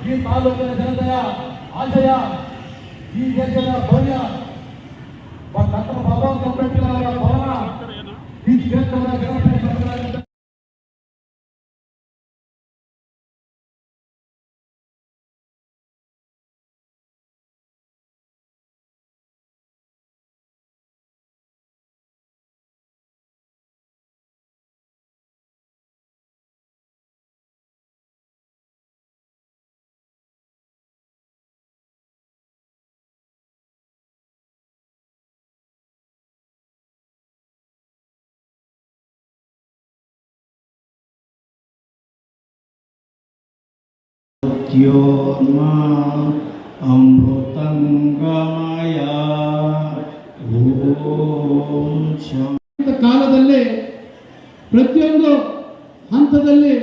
ಈ ತಾಲೂಕಿನ ಜನತೆಯ ಆಶಯ, ಈ ದೇಶದ ಭವ್ಯ ಡಾಕ್ಟರ್ ಬಾಬಾ ಅಂಬೇಡ್ಕರ್ ಅವರ ಭವನ ಈ ಕ್ಷೇತ್ರದ ಜನತೆ ಕಾಲದಲ್ಲಿ ಪ್ರತಿಯೊಂದು ಹಂತದಲ್ಲಿ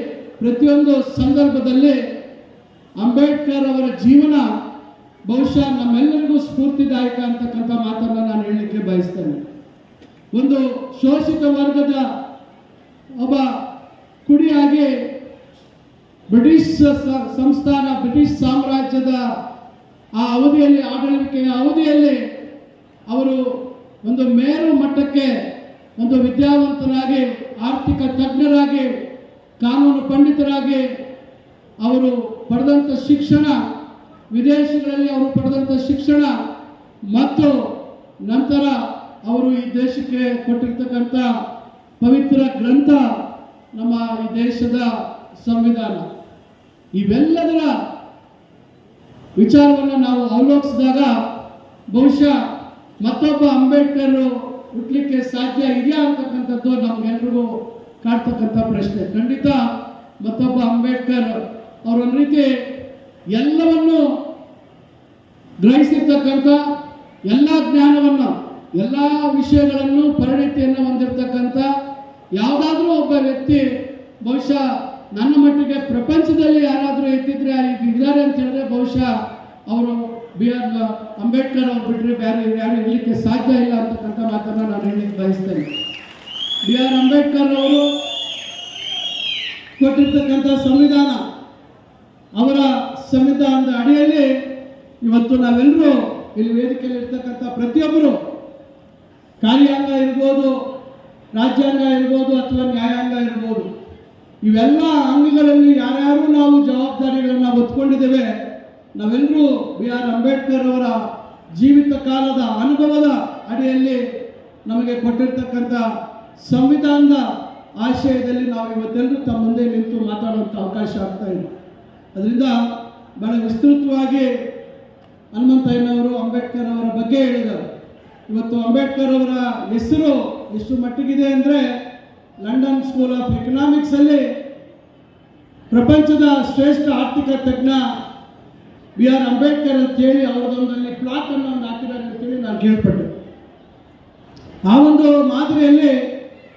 ಪ್ರತಿಯೊಂದು ಸಂದರ್ಭದಲ್ಲಿ ಅಂಬೇಡ್ಕರ್ ಅವರ ಜೀವನ ಬಹುಶಃ ನಮ್ಮೆಲ್ಲರಿಗೂ ಸ್ಫೂರ್ತಿದಾಯಕ ಅಂತಕ್ಕಂಥ ಮಾತನ್ನು ನಾನು ಹೇಳಲಿಕ್ಕೆ ಬಯಸ್ತೇನೆ. ಒಂದು ಶೋಷಿತ ವರ್ಗದ ಒಬ್ಬ ಕುಡಿಯಾಗಿ ಬ್ರಿಟಿಷ್ ಸಂಸ್ಥಾನ, ಬ್ರಿಟಿಷ್ ಸಾಮ್ರಾಜ್ಯದ ಆ ಅವಧಿಯಲ್ಲಿ, ಆಡಳಿಕೆಯ ಅವಧಿಯಲ್ಲಿ ಅವರು ಒಂದು ಮೇರು ಮಟ್ಟಕ್ಕೆ ಒಂದು ವಿದ್ಯಾವಂತರಾಗಿ, ಆರ್ಥಿಕ ತಜ್ಞರಾಗಿ, ಕಾನೂನು ಪಂಡಿತರಾಗಿ ಅವರು ಪಡೆದಂಥ ಶಿಕ್ಷಣ, ವಿದೇಶಗಳಲ್ಲಿ ಅವರು ಪಡೆದಂಥ ಶಿಕ್ಷಣ ಮತ್ತು ನಂತರ ಅವರು ಈ ದೇಶಕ್ಕೆ ಕೊಟ್ಟಿರ್ತಕ್ಕಂಥ ಪವಿತ್ರ ಗ್ರಂಥ ನಮ್ಮ ಈ ದೇಶದ ಸಂವಿಧಾನ, ಇವೆಲ್ಲದರ ವಿಚಾರವನ್ನು ನಾವು ಅವಲೋಕಿಸಿದಾಗ ಬಹುಶಃ ಮತ್ತೊಬ್ಬ ಅಂಬೇಡ್ಕರ್ ಹುಟ್ಟಲಿಕ್ಕೆ ಸಾಧ್ಯ ಇದೆಯಾ ಅಂತಕ್ಕಂಥದ್ದು ನಮಗೆಲ್ರಿಗೂ ಕಾಡ್ತಕ್ಕಂಥ ಪ್ರಶ್ನೆ. ಖಂಡಿತ ಮತ್ತೊಬ್ಬ ಅಂಬೇಡ್ಕರ್ ಅವರೊಂದು ರೀತಿ ಎಲ್ಲವನ್ನು ಗ್ರಹಿಸಿರ್ತಕ್ಕಂಥ, ಎಲ್ಲ ಜ್ಞಾನವನ್ನು, ಎಲ್ಲ ವಿಷಯಗಳನ್ನು, ಪರಿಣಿತಿಯನ್ನು ಹೊಂದಿರತಕ್ಕಂಥ ಯಾವುದಾದ್ರೂ ಒಬ್ಬ ವ್ಯಕ್ತಿ ಬಹುಶಃ ನನ್ನ ಮಟ್ಟಿಗೆ ಪ್ರಪಂಚದಲ್ಲಿ ಯಾರಾದರೂ ಇದ್ದಿದ್ರೆ ಇದ್ದಾರೆ ಅಂತ ಹೇಳಿದ್ರೆ ಬಹುಶಃ ಅವರು B.R. ಅಂಬೇಡ್ಕರ್ ಅವ್ರು ಬಿಟ್ಟರೆ ಬೇರೆ ಯಾರು ಇರಲಿಕ್ಕೆ ಸಾಧ್ಯ ಇಲ್ಲ ಅಂತಕ್ಕಂಥ ಮಾತನ್ನು ನಾನು ಹೇಳಲಿಕ್ಕೆ ಬಯಸ್ತೇನೆ. B.R. ಅಂಬೇಡ್ಕರ್ ಅವರು ಕೊಟ್ಟಿರ್ತಕ್ಕಂಥ ಸಂವಿಧಾನ, ಅವರ ಸಂವಿಧಾನದ ಅಡಿಯಲ್ಲಿ ಇವತ್ತು ನಾವೆಲ್ಲರೂ ಇಲ್ಲಿ ವೇದಿಕೆಯಲ್ಲಿ ಇರ್ತಕ್ಕಂಥ ಪ್ರತಿಯೊಬ್ಬರು ಕಾರ್ಯಾಂಗ ಇರ್ಬೋದು, ರಾಜ್ಯಾಂಗ ಇರ್ಬೋದು ಅಥವಾ ನ್ಯಾಯಾಂಗ ಇರ್ಬೋದು, ಇವೆಲ್ಲ ಅಂಗಗಳಲ್ಲಿ ಯಾರ್ಯಾರು ನಾವು ಜವಾಬ್ದಾರಿಗಳನ್ನು ಹೊತ್ಕೊಂಡಿದ್ದೇವೆ. ನಾವೆಲ್ಲರೂ B.R. ಅಂಬೇಡ್ಕರ್ ಅವರ ಜೀವಿತ ಕಾಲದ ಅನುಭವದ ಅಡಿಯಲ್ಲಿ ನಮಗೆ ಕೊಟ್ಟಿರ್ತಕ್ಕಂಥ ಸಂವಿಧಾನದ ಆಶಯದಲ್ಲಿ ನಾವು ಇವತ್ತೆಲ್ಲರೂ ತಮ್ಮ ಮುಂದೆ ನಿಂತು ಮಾತಾಡುವಂಥ ಅವಕಾಶ ಆಗ್ತಾ ಇದೆ. ಅದರಿಂದ ಬಹಳ ವಿಸ್ತೃತವಾಗಿ ಹನುಮಂತಯ್ಯನವರು ಅಂಬೇಡ್ಕರ್ ಅವರ ಬಗ್ಗೆ ಹೇಳಿದರು. ಇವತ್ತು ಅಂಬೇಡ್ಕರ್ ಅವರ ಹೆಸರು ಎಷ್ಟು ಮಟ್ಟಿಗಿದೆ ಅಂದರೆ ಲಂಡನ್ ಸ್ಕೂಲ್ ಆಫ್ ಎಕನಾಮಿಕ್ಸ್ ಅಲ್ಲಿ ಪ್ರಪಂಚದ ಶ್ರೇಷ್ಠ ಆರ್ಥಿಕ ತಜ್ಞ ಬಿ ಆರ್ ಅಂಬೇಡ್ಕರ್ ಅಂತೇಳಿ ಅವರದೊಂದಲ್ಲಿ ಪ್ಲಾಟ್ ಅನ್ನು ಒಂದು ಹಾಕಿದ್ದಾರೆ ಅಂತೇಳಿ ನಾನು ಕೇಳ್ಪಟ್ಟೆ. ಆ ಒಂದು ಮಾದರಿಯಲ್ಲಿ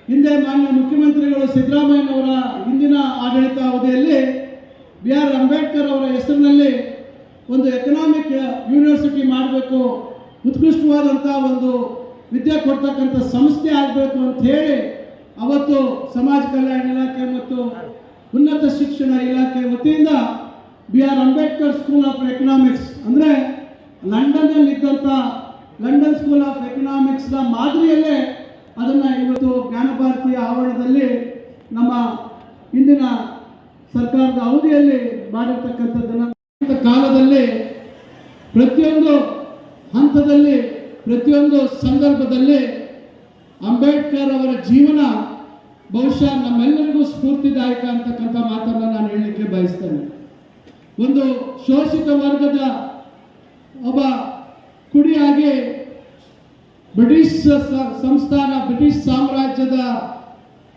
ಹಿಂದೆ ಮಾನ್ಯ ಮುಖ್ಯಮಂತ್ರಿಗಳು ಸಿದ್ದರಾಮಯ್ಯನವರ ಹಿಂದಿನ ಆಡಳಿತ ಅವಧಿಯಲ್ಲಿ ಬಿ ಆರ್ ಅಂಬೇಡ್ಕರ್ ಅವರ ಹೆಸರಿನಲ್ಲಿ ಒಂದು ಎಕನಾಮಿಕ್ ಯೂನಿವರ್ಸಿಟಿ ಮಾಡಬೇಕು, ಉತ್ಕೃಷ್ಟವಾದಂಥ ಒಂದು ವಿದ್ಯೆ ಕೊಡ್ತಕ್ಕಂಥ ಸಂಸ್ಥೆ ಆಗಬೇಕು ಅಂತ ಹೇಳಿ ಅವತ್ತು ಸಮಾಜ ಕಲ್ಯಾಣ ಇಲಾಖೆ ಮತ್ತು ಉನ್ನತ ಶಿಕ್ಷಣ ಇಲಾಖೆ ವತಿಯಿಂದ B R Ambedkar school of economics ಅಂದರೆ ಲಂಡನ್ನಲ್ಲಿದ್ದಂಥ ಲಂಡನ್ ಸ್ಕೂಲ್ ಆಫ್ ಎಕನಾಮಿಕ್ಸ್ನ ಮಾದರಿಯಲ್ಲೇ ಅದನ್ನು ಇವತ್ತು ಜ್ಞಾನಭಾರತಿಯ ಆವರಣದಲ್ಲಿ ನಮ್ಮ ಹಿಂದಿನ ಸರ್ಕಾರದ ಅವಧಿಯಲ್ಲಿ ಮಾಡಿರ್ತಕ್ಕಂಥದ್ದನ್ನು ಕಾಲದಲ್ಲಿ ಪ್ರತಿಯೊಂದು ಹಂತದಲ್ಲಿ ಪ್ರತಿಯೊಂದು ಸಂದರ್ಭದಲ್ಲಿ ಅಂಬೇಡ್ಕರ್ ಅವರ ಜೀವನ ಬಹುಶಃ ನಮ್ಮೆಲ್ಲರಿಗೂ ಸ್ಫೂರ್ತಿದಾಯಕ ಅಂತಕ್ಕಂಥ ಮಾತನ್ನು ನಾನು ಹೇಳಲಿಕ್ಕೆ ಬಯಸ್ತೇನೆ. ಒಂದು ಶೋಷಿತ ವರ್ಗದ ಒಬ್ಬ ಕುಡಿಯಾಗಿ ಬ್ರಿಟಿಷ್ ಸಂಸ್ಥಾನ ಬ್ರಿಟಿಷ್ ಸಾಮ್ರಾಜ್ಯದ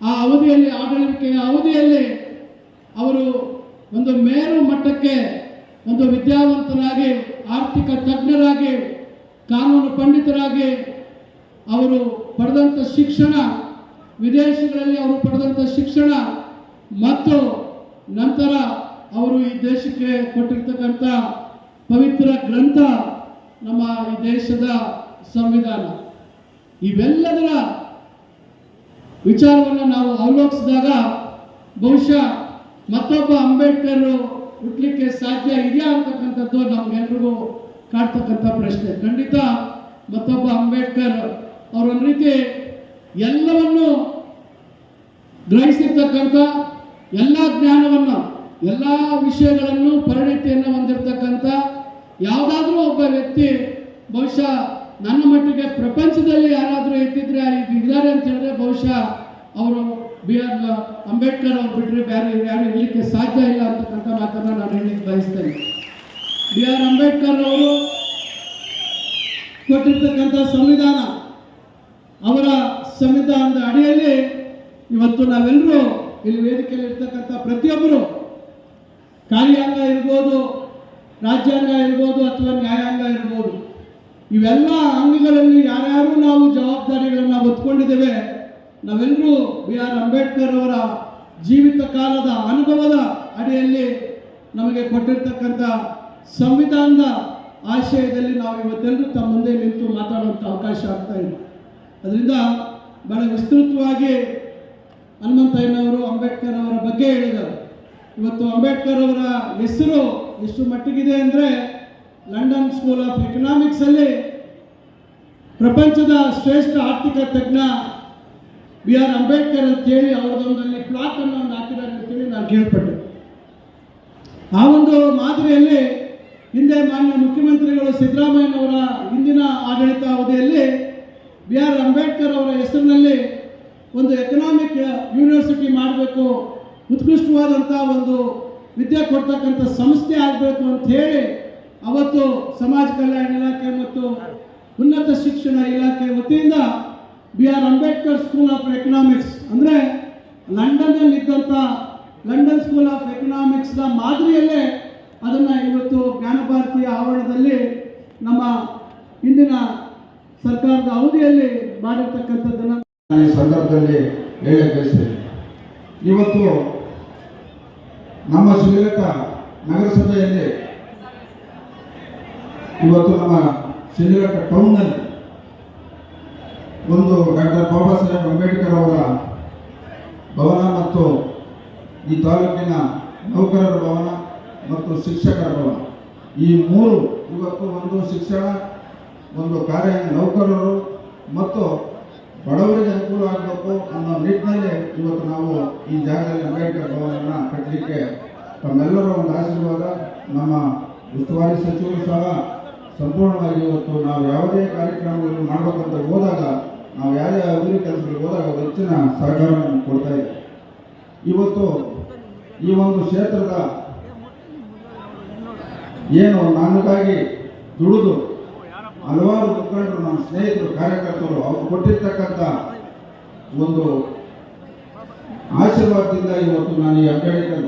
ಆ ಅವಧಿಯಲ್ಲಿ ಆಡಳಿಕೆಯ ಅವಧಿಯಲ್ಲಿ ಅವರು ಒಂದು ಮೇರು ಮಟ್ಟಕ್ಕೆ ಒಂದು ವಿದ್ಯಾವಂತರಾಗಿ ಆರ್ಥಿಕ ತಜ್ಞರಾಗಿ ಕಾನೂನು ಪಂಡಿತರಾಗಿ ಅವರು ಪಡೆದಂಥ ಶಿಕ್ಷಣ, ವಿದೇಶಗಳಲ್ಲಿ ಅವರು ಪಡೆದಂಥ ಶಿಕ್ಷಣ ಮತ್ತು ನಂತರ ಅವರು ಈ ದೇಶಕ್ಕೆ ಕೊಟ್ಟಿರ್ತಕ್ಕಂಥ ಪವಿತ್ರ ಗ್ರಂಥ ನಮ್ಮ ಈ ದೇಶದ ಸಂವಿಧಾನ, ಇವೆಲ್ಲದರ ವಿಚಾರವನ್ನು ನಾವು ಅವಲೋಕಿಸಿದಾಗ ಬಹುಶಃ ಮತ್ತೊಬ್ಬ ಅಂಬೇಡ್ಕರ್ ಹುಟ್ಟಲಿಕ್ಕೆ ಸಾಧ್ಯ ಇದೆಯಾ ಅಂತಕ್ಕಂಥದ್ದು ನಮ್ಗೆಲ್ರಿಗೂ ಕಾಡ್ತಕ್ಕಂಥ ಪ್ರಶ್ನೆ. ಖಂಡಿತ ಮತ್ತೊಬ್ಬ ಅಂಬೇಡ್ಕರ್ ಅವರೊಂದು ರೀತಿ ಎಲ್ಲವನ್ನು ಗ್ರಹಿಸಿರ್ತಕ್ಕಂಥ ಎಲ್ಲ ಜ್ಞಾನವನ್ನು ಎಲ್ಲ ವಿಷಯಗಳನ್ನು ಪರಿಣಿತಿಯನ್ನು ಹೊಂದಿರತಕ್ಕಂಥ ಯಾವುದಾದ್ರೂ ಒಬ್ಬ ವ್ಯಕ್ತಿ ಬಹುಶಃ ನನ್ನ ಮಟ್ಟಿಗೆ ಪ್ರಪಂಚದಲ್ಲಿ ಯಾರಾದರೂ ಇದ್ದಿದ್ರೆ ಇದ್ದಾರೆ ಅಂತ ಹೇಳಿದ್ರೆ ಬಹುಶಃ ಅವರು ಬಿ ಆರ್ ಅಂಬೇಡ್ಕರ್ ಅವ್ರು ಬಿಟ್ಟರೆ ಬೇರೆ ಯಾರು ಇರಲಿಕ್ಕೆ ಸಾಧ್ಯ ಇಲ್ಲ ಅಂತಕ್ಕಂಥ ಮಾತನ್ನು ನಾನು ಹೇಳಲಿಕ್ಕೆ ಬಯಸ್ತೇನೆ. ಬಿ ಆರ್ ಅಂಬೇಡ್ಕರ್ ಅವರು ಕೊಟ್ಟಿರ್ತಕ್ಕಂಥ ಸಂವಿಧಾನ, ಅವರ ಸಂವಿಧಾನದ ಅಡಿಯಲ್ಲಿ ಇವತ್ತು ನಾವೆಲ್ಲರೂ ಇಲ್ಲಿ ವೇದಿಕೆಯಲ್ಲಿ ಇರ್ತಕ್ಕಂಥ ಪ್ರತಿಯೊಬ್ಬರು ಕಾರ್ಯಾಂಗ ಇರ್ಬೋದು, ರಾಜ್ಯಾಂಗ ಇರ್ಬೋದು ಅಥವಾ ನ್ಯಾಯಾಂಗ ಇರ್ಬೋದು, ಇವೆಲ್ಲ ಅಂಗಗಳಲ್ಲಿ ಯಾರ್ಯಾರು ನಾವು ಜವಾಬ್ದಾರಿಗಳನ್ನು ಹೊತ್ಕೊಂಡಿದ್ದೇವೆ. ನಾವೆಲ್ಲರೂ ಬಿ ಆರ್ ಅಂಬೇಡ್ಕರ್ ಅವರ ಜೀವಿತ ಕಾಲದ ಅನುಭವದ ಅಡಿಯಲ್ಲಿ ನಮಗೆ ಕೊಟ್ಟಿರ್ತಕ್ಕಂಥ ಸಂವಿಧಾನದ ಆಶಯದಲ್ಲಿ ನಾವು ಇವತ್ತೆಲ್ಲರೂ ತಮ್ಮ ಮುಂದೆ ನಿಂತು ಮಾತಾಡುವಂಥ ಅವಕಾಶ ಆಗ್ತಾ ಇದೆ. ಅದರಿಂದ ಬಹಳ ವಿಸ್ತೃತವಾಗಿ ಹನುಮಂತಯ್ಯನವರು ಅಂಬೇಡ್ಕರ್ ಅವರ ಬಗ್ಗೆ ಹೇಳಿದರು. ಇವತ್ತು ಅಂಬೇಡ್ಕರ್ ಅವರ ಹೆಸರು ಎಷ್ಟು ಮಟ್ಟಿಗಿದೆ ಅಂದರೆ ಲಂಡನ್ ಸ್ಕೂಲ್ ಆಫ್ ಎಕನಾಮಿಕ್ಸ್ ಅಲ್ಲಿ ಪ್ರಪಂಚದ ಶ್ರೇಷ್ಠ ಆರ್ಥಿಕ ತಜ್ಞ ಬಿ ಆರ್ ಅಂಬೇಡ್ಕರ್ ಅಂತೇಳಿ ಅವರದೊಂದಲ್ಲಿ ಪ್ಲಾಟ್ ಅನ್ನು ಒಂದು ಹಾಕಿದ್ದಾರೆ ಅಂತೇಳಿ ನಾನು ಕೇಳ್ಪಟ್ಟೆ. ಆ ಒಂದು ಮಾದರಿಯಲ್ಲಿ ಹಿಂದೆ ಮಾನ್ಯ ಮುಖ್ಯಮಂತ್ರಿಗಳು ಸಿದ್ದರಾಮಯ್ಯನವರ ಹಿಂದಿನ ಆಡಳಿತ ಅವಧಿಯಲ್ಲಿ ಬಿ ಆರ್ ಅಂಬೇಡ್ಕರ್ ಅವರ ಹೆಸರಿನಲ್ಲಿ ಒಂದು ಎಕನಾಮಿಕ್ ಯೂನಿವರ್ಸಿಟಿ ಮಾಡಬೇಕು, ಉತ್ಕೃಷ್ಟವಾದಂಥ ಒಂದು ವಿದ್ಯೆ ಕೊಡ್ತಕ್ಕಂಥ ಸಂಸ್ಥೆ ಆಗಬೇಕು ಅಂತ ಹೇಳಿ ಅವತ್ತು ಸಮಾಜ ಕಲ್ಯಾಣ ಇಲಾಖೆ ಮತ್ತು ಉನ್ನತ ಶಿಕ್ಷಣ ಇಲಾಖೆ ವತಿಯಿಂದ B R Ambedkar school of economics ಅಂದರೆ ಲಂಡನ್ನಲ್ಲಿದ್ದಂಥ ಲಂಡನ್ ಸ್ಕೂಲ್ ಆಫ್ ಎಕನಾಮಿಕ್ಸ್ನ ಮಾದರಿಯಲ್ಲೇ ಅದನ್ನು ಇವತ್ತು ಜ್ಞಾನಭಾರತಿಯ ಆವರಣದಲ್ಲಿ ನಮ್ಮ ಹಿಂದಿನ ಸರ್ಕಾರದ ಅವಧಿಯಲ್ಲಿ ಮಾಡಿರ್ತಕ್ಕಂಥದ್ದನ್ನು ಈ ಸಂದರ್ಭದಲ್ಲಿ ಹೇಳಕ್ಕೆ ಬಯಸ್ತೇನೆ. ಇವತ್ತು ನಮ್ಮ ಶಿವಮೊಗ್ಗ ನಗರಸಭೆಯಲ್ಲಿ ಇವತ್ತು ನಮ್ಮ ಶಿವಮೊಗ್ಗ ಟೌನ್ನಲ್ಲಿ ಒಂದು ಡಾಕ್ಟರ್ ಬಾಬಾ ಸಾಹೇಬ್ ಅಂಬೇಡ್ಕರ್ ಅವರ ಭವನ ಮತ್ತು ಈ ತಾಲೂಕಿನ ನೌಕರರ ಭವನ ಮತ್ತು ಶಿಕ್ಷಕರ ಭವನ, ಈ ಮೂರು ಇವತ್ತು ಒಂದು ಶಿಕ್ಷಣ, ಒಂದು ಕಾರ್ಯ ನೌಕರರು ಮತ್ತು ಬಡವರಿಗೆ ಅನುಕೂಲ ಆಗಬೇಕು ಅನ್ನೋ ನಿಟ್ಟಿನಲ್ಲಿ ಇವತ್ತು ನಾವು ಈ ಜಾಗದಲ್ಲಿ ಅಂಬೇಡ್ಕರ್ ಭವನವನ್ನು ಕಟ್ಟಲಿಕ್ಕೆ ತಮ್ಮೆಲ್ಲರ ಒಂದು ಆಶೀರ್ವಾದ, ನಮ್ಮ ಉಸ್ತುವಾರಿ ಸಚಿವರು ಸಹ ಸಂಪೂರ್ಣವಾಗಿ ಇವತ್ತು ನಾವು ಯಾವುದೇ ಕಾರ್ಯಕ್ರಮಗಳನ್ನು ಮಾಡಬೇಕಂತ ಹೋದಾಗ, ನಾವು ಯಾವುದೇ ಅಭಿವೃದ್ಧಿ ಕೆಲಸಗಳಿಗೆ ಹೋದಾಗ ಹೆಚ್ಚಿನ ಸಹಕಾರವನ್ನು ಕೊಡ್ತಾ ಇದ್ದೀವಿ. ಇವತ್ತು ಈ ಒಂದು ಕ್ಷೇತ್ರದ ಏನು ನಮಗಾಗಿ ದುಡಿದು ಹಲವಾರು ಮುಖಂಡರು, ನಮ್ಮ ಸ್ನೇಹಿತರು, ಕಾರ್ಯಕರ್ತರು ಅವರು ಕೊಟ್ಟಿರ್ತಕ್ಕಂಥ ಒಂದು ಆಶೀರ್ವಾದದಿಂದ ಇವತ್ತು ನಾನು ಈ ಅಂಬೇಡ್ಕರ್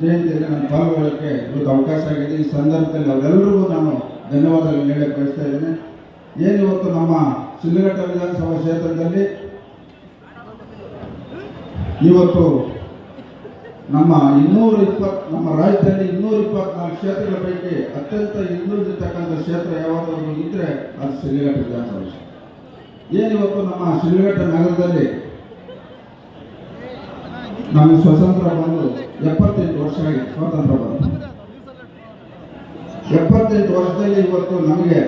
ಜಯಂತಿಯಲ್ಲಿ ನಾನು ಪಾಲ್ಗೊಳ್ಳೋಕ್ಕೆ ಇವತ್ತು ಅವಕಾಶ ಆಗಿದೆ. ಈ ಸಂದರ್ಭದಲ್ಲಿ ಅವರೆಲ್ಲರಿಗೂ ನಾನು ಧನ್ಯವಾದಗಳು ಹೇಳಕ್ಕೆ ಬಯಸ್ತಾ ಇದ್ದೇನೆ. ಏನು ಇವತ್ತು ನಮ್ಮ ಶಿಡ್ಲಘಟ್ಟ ವಿಧಾನಸಭಾ ಕ್ಷೇತ್ರದಲ್ಲಿ ಇವತ್ತು ನಮ್ಮ ರಾಜ್ಯದಲ್ಲಿ 224 ಕ್ಷೇತ್ರಗಳ ಪೈಕಿ ಅತ್ಯಂತ ಹಿಂದುಳಿದಿರ್ತಕ್ಕಂಥ ಕ್ಷೇತ್ರ ಯಾವುದಾದ್ರು ಇದ್ರೆ ಅದು ಶಿಡ್ಲಘಟ್ಟ ವಿಧಾನಸಭಾ ಕ್ಷೇತ್ರ. ಏನಿವತ್ತು ನಮ್ಮ ಶಿಡ್ಲಘಟ್ಟ ನಗರದಲ್ಲಿ ನಮಗೆ ಸ್ವತಂತ್ರ ಬಂದು 78 ವರ್ಷ ಆಗಿದೆ. ಸ್ವಾತಂತ್ರ್ಯ ಬಂದು 78 ವರ್ಷದಲ್ಲಿ ಇವತ್ತು ನಮಗೆ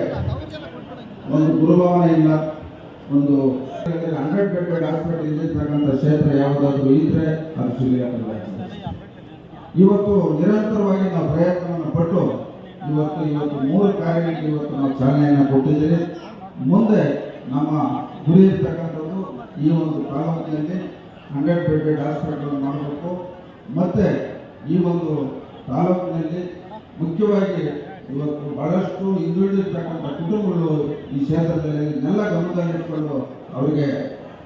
ಒಂದು ಗುರುಭಾವನೆ ಇಲ್ಲ, ಒಂದು 100 ಬೆಡ್ ಹಾಸ್ಪಿಟಲ್ ಇಲ್ಲಿರ್ತಕ್ಕಂಥ ಕ್ಷೇತ್ರ ಯಾವುದಾದ್ರು ಇದ್ರೆ ಅದು ಶಿಡ್ಲಘಟ್ಟ. ಇವತ್ತು ನಿರಂತರವಾಗಿ ನಾವು ಪ್ರಯತ್ನವನ್ನು ಪಟ್ಟು ಇವತ್ತು 3 ಕಾರ್ಯಗಳಿಗೆ ಇವತ್ತು ನಾವು ಚಾಲನೆಯನ್ನು ಕೊಟ್ಟಿದ್ದೇವೆ. ಮುಂದೆ ನಮ್ಮ ಗುರಿ ಇರ್ತಕ್ಕಂಥದ್ದು ಈ ಒಂದು ತಾಲೂಕಿನಲ್ಲಿ 100 ಬೆಡ್ ಹಾಸ್ಪಿಟಲ್ ಮಾಡಬೇಕು. ಮತ್ತೆ ಈ ಒಂದು ತಾಲೂಕಿನಲ್ಲಿ ಮುಖ್ಯವಾಗಿ ಇವತ್ತು ಬಹಳಷ್ಟು ಹಿಂದುಳಿದಿರ್ತಕ್ಕಂಥ ಕುಟುಂಬಗಳು ಈ ಕ್ಷೇತ್ರದಲ್ಲಿ ಇದನ್ನೆಲ್ಲ ಗಮನದಲ್ಲಿಟ್ಟುಕೊಂಡು ಅವರಿಗೆ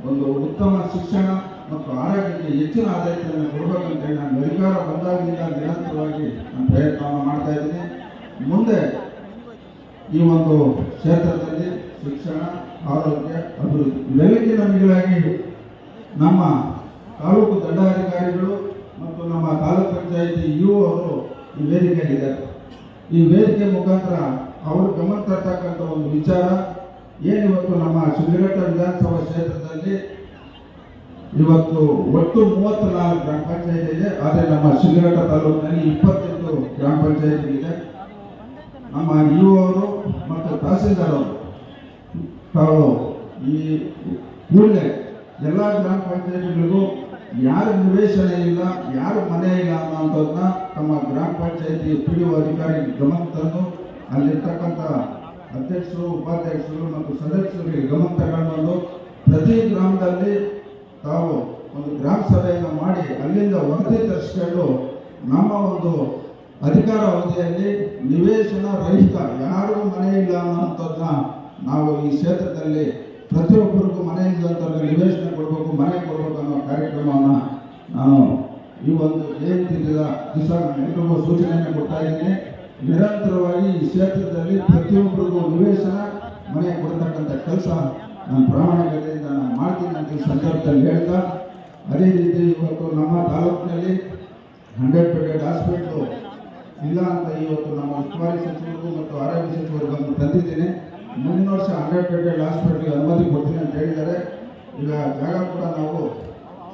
ಒಂದು ಉತ್ತಮ ಶಿಕ್ಷಣ ಮತ್ತು ಆರೋಗ್ಯಕ್ಕೆ ಹೆಚ್ಚಿನ ಆದ್ಯತೆಯನ್ನು ಕೊಡಬೇಕಂತೇಳಿ ನಾನು ಅಧಿಕಾರ ಬಂದಾಗಲಿಂದ ನಿರಂತರವಾಗಿ ನಾನು ಪ್ರಯತ್ನವನ್ನು ಮಾಡ್ತಾ ಇದ್ದೀನಿ. ಮುಂದೆ ಈ ಒಂದು ಕ್ಷೇತ್ರದಲ್ಲಿ ಶಿಕ್ಷಣ, ಆರೋಗ್ಯ, ಅಭಿವೃದ್ಧಿ ಇವೆಲ್ಲಕ್ಕಿಂತ ಮಿಗಿಲಾಗಿ ನಮ್ಮ ತಾಲೂಕು ದಂಡಾಧಿಕಾರಿಗಳು ಮತ್ತು ನಮ್ಮ ತಾಲೂಕು ಪಂಚಾಯಿತಿ ಅವರು ಈ ವೇದಿಕೆಯಲ್ಲಿದ್ದಾರೆ. ಈ ವೇದಿಕೆ ಮುಖಾಂತರ ಅವರು ಗಮನ ತರ್ತಕ್ಕಂಥ ಒಂದು ವಿಚಾರ ಏನಿವತ್ತು ನಮ್ಮ ಶಿಡ್ಲಘಟ್ಟ ವಿಧಾನಸಭಾ ಕ್ಷೇತ್ರದಲ್ಲಿ ಇವತ್ತು ಒಟ್ಟು 34 ಗ್ರಾಮ ಪಂಚಾಯಿತಿ ಇದೆ. ಆದರೆ ನಮ್ಮ ಶಿಡ್ಲಘಟ್ಟ ತಾಲೂಕಿನಲ್ಲಿ 28 ಗ್ರಾಮ ಪಂಚಾಯಿತಿ ಇದೆ. ನಮ್ಮ ಅವರು ಮತ್ತು ತಹಸೀಲ್ದಾರ್ ಅವರು ತಾವು ಈ ಕೂಡಲೇ ಎಲ್ಲ ಗ್ರಾಮ ಪಂಚಾಯಿತಿಗಳಿಗೂ ಯಾರು ನಿವೇಶನ ಇಲ್ಲ, ಯಾರು ಮನೆ ಇಲ್ಲ ಅನ್ನೋಂಥದ್ದನ್ನ ತಮ್ಮ ಗ್ರಾಮ ಪಂಚಾಯಿತಿ PDO ಅಧಿಕಾರಿ ಗಮನ ತಂದು ಅಲ್ಲಿರ್ತಕ್ಕಂಥ ಅಧ್ಯಕ್ಷರು, ಉಪಾಧ್ಯಕ್ಷರು ಮತ್ತು ಸದಸ್ಯರಿಗೆ ಗಮನ ತಗೊಂಡು ಪ್ರತಿ ಗ್ರಾಮದಲ್ಲಿ ತಾವು ಒಂದು ಗ್ರಾಮ ಸಭೆಯನ್ನು ಮಾಡಿ ಅಲ್ಲಿಂದ ವರದಿ ತರಿಸ್ಕೊಂಡು ನಮ್ಮ ಒಂದು ಅಧಿಕಾರ ಅವಧಿಯಲ್ಲಿ ನಿವೇಶನ ರಹಿತ ಯಾರಿಗೂ ಮನೆ ಇಲ್ಲ ಅನ್ನೋಂಥದ್ದನ್ನ ನಾವು ಈ ಕ್ಷೇತ್ರದಲ್ಲಿ ಪ್ರತಿಯೊಬ್ಬರಿಗೂ ಮನೆ ಇಲ್ಲದಂಥವ್ರಿಗೆ ನಿವೇಶನ ಕೊಡಬೇಕು, ಮನೆ ಕೊಡಬೇಕು ಅನ್ನೋ ಕಾರ್ಯಕ್ರಮವನ್ನು ನಾನು ಈ ಒಂದು ಜಯಂತಿ ದಿವಸ ಎಲ್ರಿಗೂ ಸೂಚನೆಯನ್ನು ಕೊಡ್ತಾ ಇದ್ದೀನಿ. ನಿರಂತರವಾಗಿ ಈ ಕ್ಷೇತ್ರದಲ್ಲಿ ಪ್ರತಿಯೊಬ್ಬರಿಗೂ ನಿವೇಶನ, ಮನೆ ಕೊಡ್ತಕ್ಕಂಥ ಕೆಲಸ ನಾನು ಪ್ರಾಮಾಣಿಕತೆಯಿಂದ ನಾನು ಮಾಡ್ತೀನಿ ಅಂತ ಈ ಸಂದರ್ಭದಲ್ಲಿ ಹೇಳ್ತಾ, ಅದೇ ರೀತಿ ಇವತ್ತು ನಮ್ಮ ತಾಲೂಕಿನಲ್ಲಿ 100 ಬೆಡ್ ಹಾಸ್ಪಿಟ್ಲು ಇಲ್ಲ ಅಂತ ಇವತ್ತು ನಮ್ಮ ಉಸ್ತುವಾರಿ ಸಚಿವರು ಮತ್ತು ಆರೋಗ್ಯ ಸಚಿವರು ಗಮನ ತಂದಿದ್ದೀನಿ. ಮುಂದಿನ ವರ್ಷ 100 ಬೆಡ್ ಹಾಸ್ಪಿಟ್ಲಿಗೆ ಅನುಮತಿ ಕೊಡ್ತೀನಿ ಅಂತ ಹೇಳಿದ್ದಾರೆ. ಈಗ ಜಾಗ ಕೂಡ ನಾವು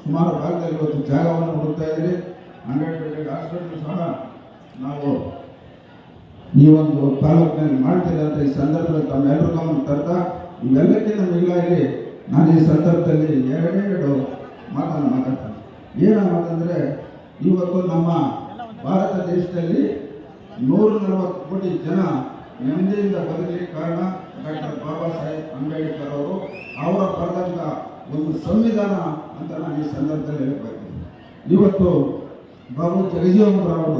ಸುಮಾರು ಭಾಗದಲ್ಲಿ ಇವತ್ತು ಜಾಗವನ್ನು ಹುಡುಕ್ತಾ ಇದ್ದೀವಿ. 100 ಬೆಡ್ ಹಾಸ್ಪಿಟ್ಲು ಸಹ ನಾವು ಈ ಒಂದು ತಾಲೂಕಿನಲ್ಲಿ ಮಾಡ್ತೀವಿ ಅಂತ ಈ ಸಂದರ್ಭದಲ್ಲಿ ತಮ್ಮೆಲ್ಲರೂ ಗಮನ ತರ್ತಾ, ಇವೆಲ್ಲಕ್ಕಿಂತ ಮಿಗಿಲಾಗಿ ನಾನು ಈ ಸಂದರ್ಭದಲ್ಲಿ ಎರಡು ಮಾತಾಡ್ತೀನಿ. ಏನಂತಂದರೆ ಇವತ್ತು ನಮ್ಮ ಭಾರತ ದೇಶದಲ್ಲಿ 140 ಕೋಟಿ ಜನ ನೆಮ್ಮದಿಯಿಂದ ಬದುಕಲಿಕ್ಕೆ ಕಾರಣ ಡಾಕ್ಟರ್ ಬಾಬಾ ಸಾಹೇಬ್ ಅಂಬೇಡ್ಕರ್ ಅವರು. ಅವರ ಬರೆದಂಥ ಒಂದು ಸಂವಿಧಾನ ಅಂತ ನಾನು ಈ ಸಂದರ್ಭದಲ್ಲಿ ಹೇಳಬೇಕು. ಇವತ್ತು ಬಾಬು ಜಗಜೀವನ್ ರಾವ್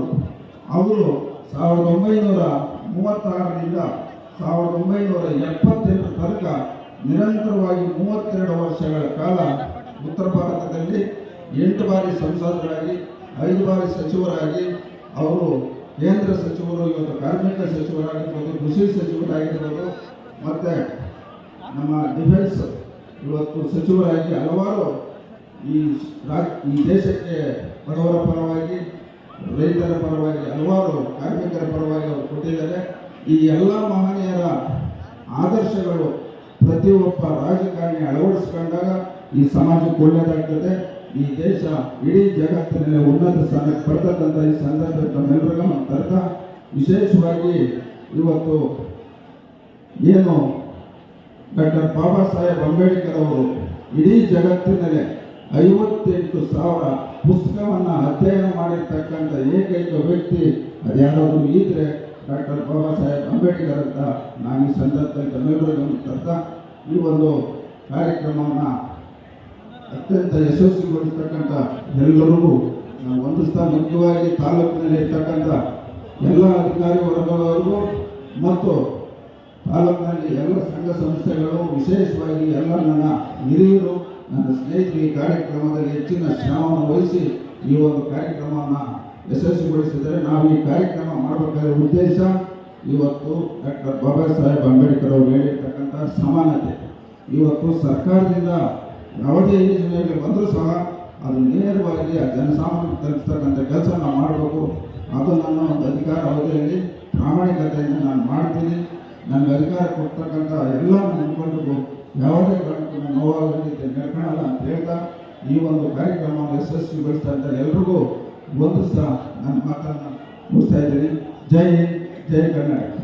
ಅವರು 1936ರಿಂದ 1978 ತನಕ ನಿರಂತರವಾಗಿ 32 ವರ್ಷಗಳ ಕಾಲ ಉತ್ತರ ಭಾರತದಲ್ಲಿ 8 ಬಾರಿ ಸಂಸದರಾಗಿ, 5 ಬಾರಿ ಸಚಿವರಾಗಿ, ಅವರು ಕೇಂದ್ರ ಸಚಿವರು, ಇವತ್ತು ಕಾರ್ಮಿಕ ಸಚಿವರಾಗಿರ್ಬೋದು, ಕೃಷಿ ಸಚಿವರಾಗಿರ್ಬೋದು, ಮತ್ತು ನಮ್ಮ ಡಿಫೆನ್ಸ್ ಇವತ್ತು ಸಚಿವರಾಗಿ ಹಲವಾರು ಈ ದೇಶಕ್ಕೆ ಬಡವರ ಪರವಾಗಿ, ರೈತರ ಪರವಾಗಿ, ಹಲವಾರು ಕಾರ್ಮಿಕರ ಪರವಾಗಿ ಅವರು ಕೊಟ್ಟಿದ್ದಾರೆ. ಈ ಎಲ್ಲ ಮಹನೀಯರ ಆದರ್ಶಗಳು ಪ್ರತಿಯೊಬ್ಬ ರಾಜಕಾರಣಿ ಅಳವಡಿಸ್ಕೊಂಡಾಗ ಈ ಸಮಾಜಕ್ಕೆ ಒಳ್ಳೆಯದಾಗ್ತದೆ. ಈ ದೇಶ ಇಡೀ ಜಗತ್ತಿನಲ್ಲಿ ಉನ್ನತ ಸ್ಥಾನಕ್ಕೆ ಬರ್ತಕ್ಕಂಥ ಈ ಸಂದರ್ಭ ತಮ್ಮೆಲ್ಲರಿಗೂ ತರ್ತಾ, ವಿಶೇಷವಾಗಿ ಇವತ್ತು ಏನು ಡಾಕ್ಟರ್ ಬಾಬಾ ಸಾಹೇಬ್ ಅಂಬೇಡ್ಕರ್ ಅವರು ಇಡೀ ಜಗತ್ತಿನಲ್ಲೇ 58,000 ಪುಸ್ತಕವನ್ನು ಅಧ್ಯಯನ ಮಾಡಿರ್ತಕ್ಕಂಥ ಏಕೈಕ ವ್ಯಕ್ತಿ ಅದ್ಯಾರಾದರೂ ಇದ್ರೆ ಡಾಕ್ಟರ್ ಬಾಬಾ ಸಾಹೇಬ್ ಅಂಬೇಡ್ಕರ್ ಅಂತ ನಾನು ಈ ಸಂದರ್ಭದಲ್ಲಿ ತಮ್ಮೆಲ್ಲರಿಗೂ ತರ್ತಾ, ಈ ಒಂದು ಕಾರ್ಯಕ್ರಮವನ್ನು ಅತ್ಯಂತ ಯಶಸ್ವಿಗೊಳಿಸ್ತಕ್ಕಂಥ ಎಲ್ಲರಿಗೂ ನಾವು ವಂದಿಸ್ತಾ, ಮುಖ್ಯವಾಗಿ ತಾಲೂಕಿನಲ್ಲಿ ಇರ್ತಕ್ಕಂಥ ಎಲ್ಲ ಅಧಿಕಾರಿ ವರ್ಗದವರಿಗೂ ಮತ್ತು ತಾಲೂಕಿನಲ್ಲಿ ಎಲ್ಲ ಸಂಘ ಸಂಸ್ಥೆಗಳು, ವಿಶೇಷವಾಗಿ ಎಲ್ಲ ನನ್ನ ಹಿರಿಯರು, ನನ್ನ ಸ್ನೇಹಿತರು ಈ ಕಾರ್ಯಕ್ರಮದಲ್ಲಿ ಹೆಚ್ಚಿನ ಶ್ರಮವನ್ನು ವಹಿಸಿ ಈ ಒಂದು ಕಾರ್ಯಕ್ರಮವನ್ನು ಯಶಸ್ವಿಗೊಳಿಸಿದರೆ ನಾವು ಈ ಕಾರ್ಯಕ್ರಮ ಮಾಡಬೇಕಾದ ಉದ್ದೇಶ ಇವತ್ತು ಡಾಕ್ಟರ್ ಬಾಬಾ ಸಾಹೇಬ್ ಅಂಬೇಡ್ಕರ್ ಅವರು ಹೇಳಿರ್ತಕ್ಕಂಥ ಸಮಾನತೆ. ಇವತ್ತು ಸರ್ಕಾರದಿಂದ ಯಾವುದೇ ಯೋಜನೆಗಳು ಬಂದರೂ ಸಹ ಅದು ನೇರವಾಗಿ ಆ ಜನಸಾಮಾನ್ಯರಿಗೆ ತಲುಪಿಸ್ತಕ್ಕಂಥ ಕೆಲಸ ನಾವು ಮಾಡಬೇಕು. ಅದು ನನ್ನ ಒಂದು ಅಧಿಕಾರ ಅವಧಿಯಲ್ಲಿ ಪ್ರಾಮಾಣಿಕತೆಯಿಂದ ನಾನು ಮಾಡ್ತೀನಿ. ನನಗೆ ಅಧಿಕಾರ ಕೊಡ್ತಕ್ಕಂಥ ಎಲ್ಲ ಮುಖಂಡರಿಗೂ ಯಾವುದೇ ಕಾರಣಕ್ಕೂ ನೋವಾಗಲಿ ನಡ್ಕೊಳ್ಳಲ್ಲ ಅಂತ ಹೇಳ್ತಾ ಈ ಒಂದು ಕಾರ್ಯಕ್ರಮವನ್ನು ಯಶಸ್ವಿಗೊಳಿಸ್ತಾ ಇದ್ದಾರೆ. ಎಲ್ರಿಗೂ ಒಂದು ಸಹ ನನ್ನ ಮಾತನ್ನು ಮುಗಿಸ್ತಾ ಇದ್ದೀನಿ. ಜೈ ಹಿಂದ್, ಜೈ ಕರ್ನಾಟಕ.